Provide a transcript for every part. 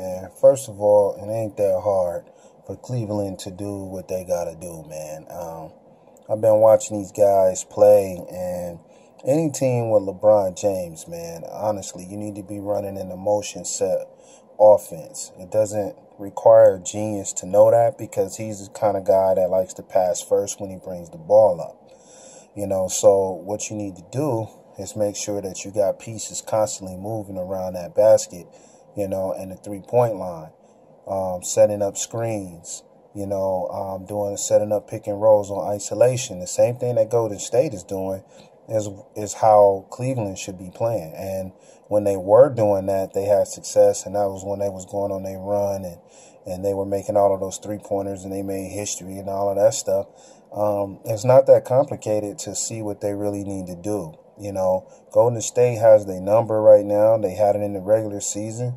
man. First of all, it ain't that hard for Cleveland to do what they got to do, man. I've been watching these guys play, and any team with LeBron James, man, honestly, you need to be running an emotion set offense. It doesn't require a genius to know that, because he's the kind of guy that likes to pass first when he brings the ball up. So what you need to do is make sure that you got pieces constantly moving around that basket, and the three-point line, setting up screens, setting up pick and rolls on isolation. The same thing that Golden State is doing is how Cleveland should be playing. And when they were doing that, they had success, and that was when they was going on their run, and they were making all of those three-pointers, and they made history and all of that stuff. It's not that complicated to see what they really need to do. Golden State has their number right now. They had it in the regular season.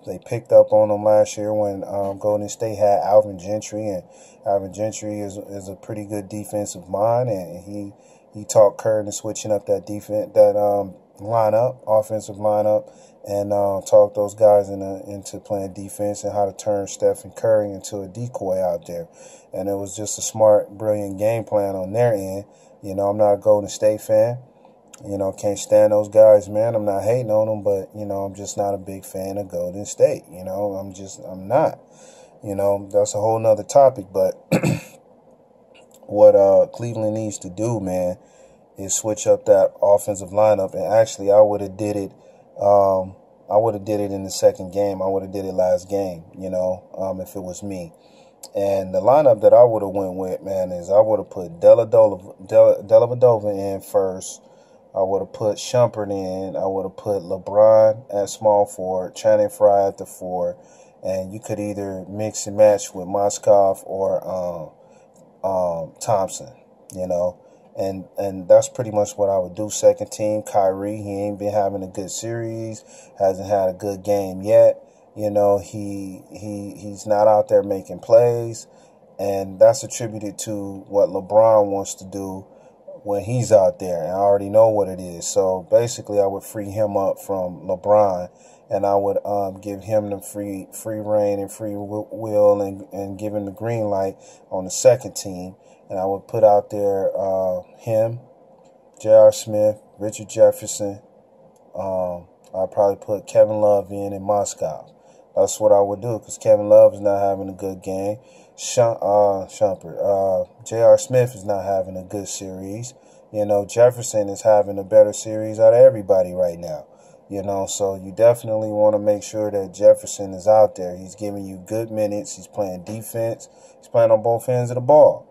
They picked up on them last year when Golden State had Alvin Gentry, and Alvin Gentry is a pretty good defensive mind, and he taught Kerr into switching up that offensive lineup, and talked those guys into playing defense and how to turn Stephen Curry into a decoy out there. And it was just a smart, brilliant game plan on their end. I'm not a Golden State fan. Can't stand those guys, man. I'm not hating on them, but, I'm just not a big fan of Golden State. I'm not. That's a whole nother topic. But what Cleveland needs to do, man, is switch up that offensive lineup. And actually, I would have did it. I would have did it in the second game. I would have did it last game, if it was me. And the lineup that I would have went with, man, is I would have put Dellavedova in first. I would have put Shumpert in. I would have put LeBron at small forward, Channing Frye at the 4, and you could either mix and match with Moskov or Thompson, and that's pretty much what I would do. Second team, Kyrie. He ain't been having a good series, hasn't had a good game yet. He's not out there making plays, and that's attributed to what LeBron wants to do when he's out there, and I already know what it is. So basically, I would free him up from LeBron, and I would give him the free reign and free will, and give him the green light on the second team. And I would put out there him, J.R. Smith, Richard Jefferson. I'd probably put Kevin Love in and Moskov. That's what I would do, because Kevin Love is not having a good game. Shumpert. J.R. Smith is not having a good series. Jefferson is having a better series out of everybody right now. So you definitely want to make sure that Jefferson is out there. He's giving you good minutes. He's playing defense. He's playing on both ends of the ball.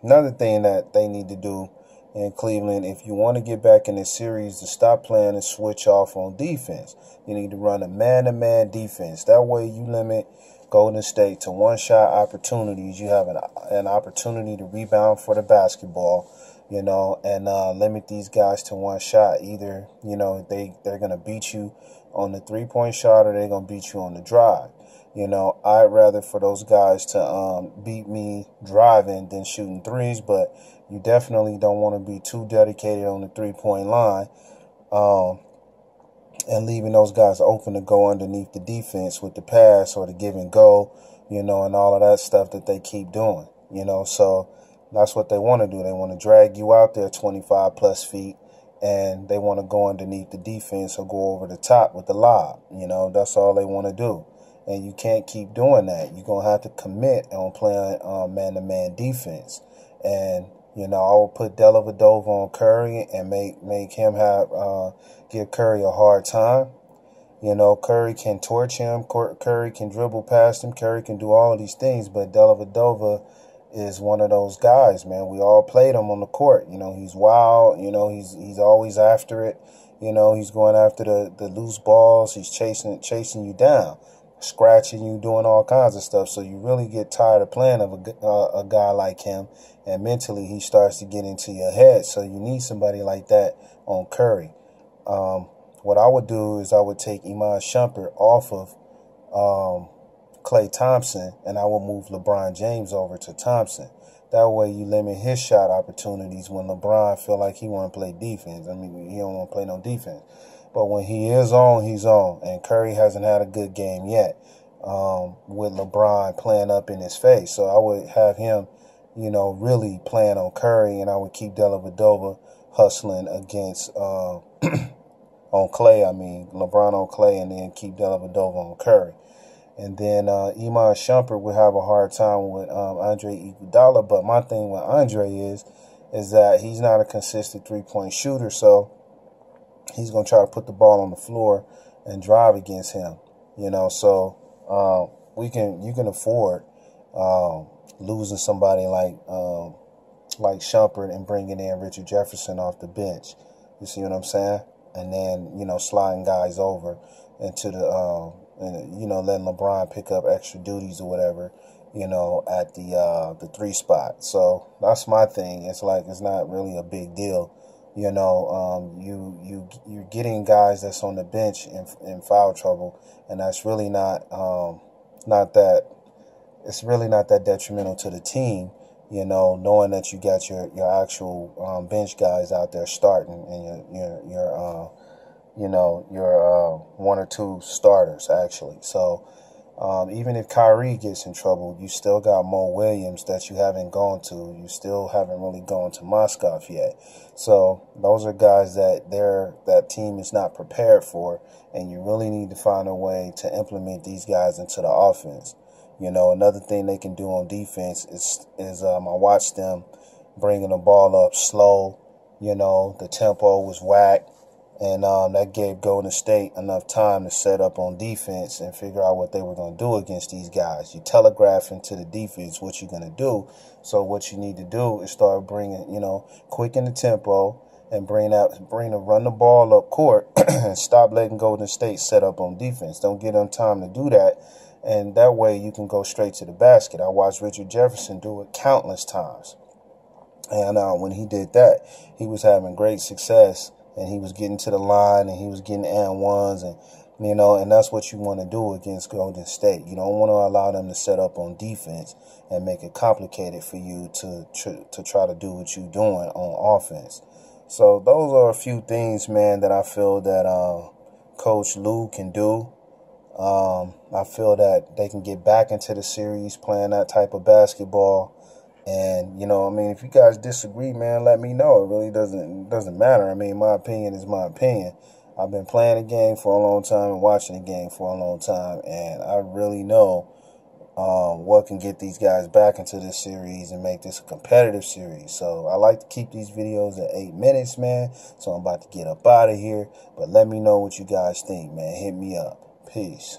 Another thing that they need to do in Cleveland, if you want to get back in this series, to stop playing and switch off on defense. You need to run a man-to-man defense. That way you limit Golden State to one-shot opportunities. You have an opportunity to rebound for the basketball, and limit these guys to one shot. Either, they're going to beat you on the three-point shot, or they're going to beat you on the drive. I'd rather for those guys to beat me driving than shooting threes, but you definitely don't want to be too dedicated on the three-point line and leaving those guys open to go underneath the defense with the pass or the give and go, and all of that stuff that they keep doing, So that's what they want to do. They want to drag you out there 25-plus feet, and they want to go underneath the defense or go over the top with the lob. That's all they want to do. And you can't keep doing that. You're going to have to commit on playing man-to-man defense. And, I will put Dellavedova on Curry and make him give Curry a hard time. Curry can torch him. Curry can dribble past him. Curry can do all of these things. But Dellavedova is one of those guys, man. We all played him on the court. He's wild. He's always after it. He's going after the loose balls. He's chasing you down, scratching you, doing all kinds of stuff. So you really get tired of playing of a guy like him, and mentally he starts to get into your head. So you need somebody like that on Curry. What I would do is I would take Iman Shumpert off of Klay Thompson, and I would move LeBron James over to Thompson. That way you limit his shot opportunities when LeBron feel like he want to play defense. I mean, he don't want to play no defense. But when he is on, he's on. And Curry hasn't had a good game yet with LeBron playing up in his face. So I would have him, you know, really playing on Curry, and I would keep Dellavedova hustling against on Clay. I mean, LeBron on Clay, and then keep Dellavedova on Curry. And then Iman Shumpert would have a hard time with Andre Iguodala. But my thing with Andre is that he's not a consistent three-point shooter, so he's going to try to put the ball on the floor and drive against him. You know, so you can afford losing somebody like Shumpert and bringing in Richard Jefferson off the bench. You see what I'm saying? And then, you know, sliding guys over into the you know, letting LeBron pick up extra duties or whatever, you know, at the 3 spot. So that's my thing. It's like, it's not really a big deal. You know, you're getting guys that's on the bench in foul trouble, and that's really it's really not that detrimental to the team, you know, knowing that you got your actual bench guys out there starting, and your you know, your 1 or 2 starters, actually. So even if Kyrie gets in trouble, you still got Mo Williams that you haven't gone to. You still haven't really gone to Moscow yet. So those are guys that team is not prepared for, and you really need to find a way to implement these guys into the offense. You know, another thing they can do on defense is I watched them bringing the ball up slow. You know, the tempo was whack. And that gave Golden State enough time to set up on defense and figure out what they were going to do against these guys. You telegraph into the defense what you're going to do. So what you need to do is start bringing, you know, quicken the tempo and run the ball up court and stop letting Golden State set up on defense. Don't give them time to do that. And that way you can go straight to the basket. I watched Richard Jefferson do it countless times. And when he did that, he was having great success. And he was getting to the line, and he was getting and ones, and you know, and that's what you want to do against Golden State. You don't want to allow them to set up on defense and make it complicated for you to try to do what you're doing on offense. So those are a few things, man, that I feel that Coach Lue can do. I feel that they can get back into the series playing that type of basketball. And, you know, I mean, if you guys disagree, man, let me know. It really doesn't matter. I mean, my opinion is my opinion. I've been playing the game for a long time and watching the game for a long time, and I really know what can get these guys back into this series and make this a competitive series. So I like to keep these videos at 8 minutes, man. So I'm about to get up out of here. But let me know what you guys think, man. Hit me up. Peace.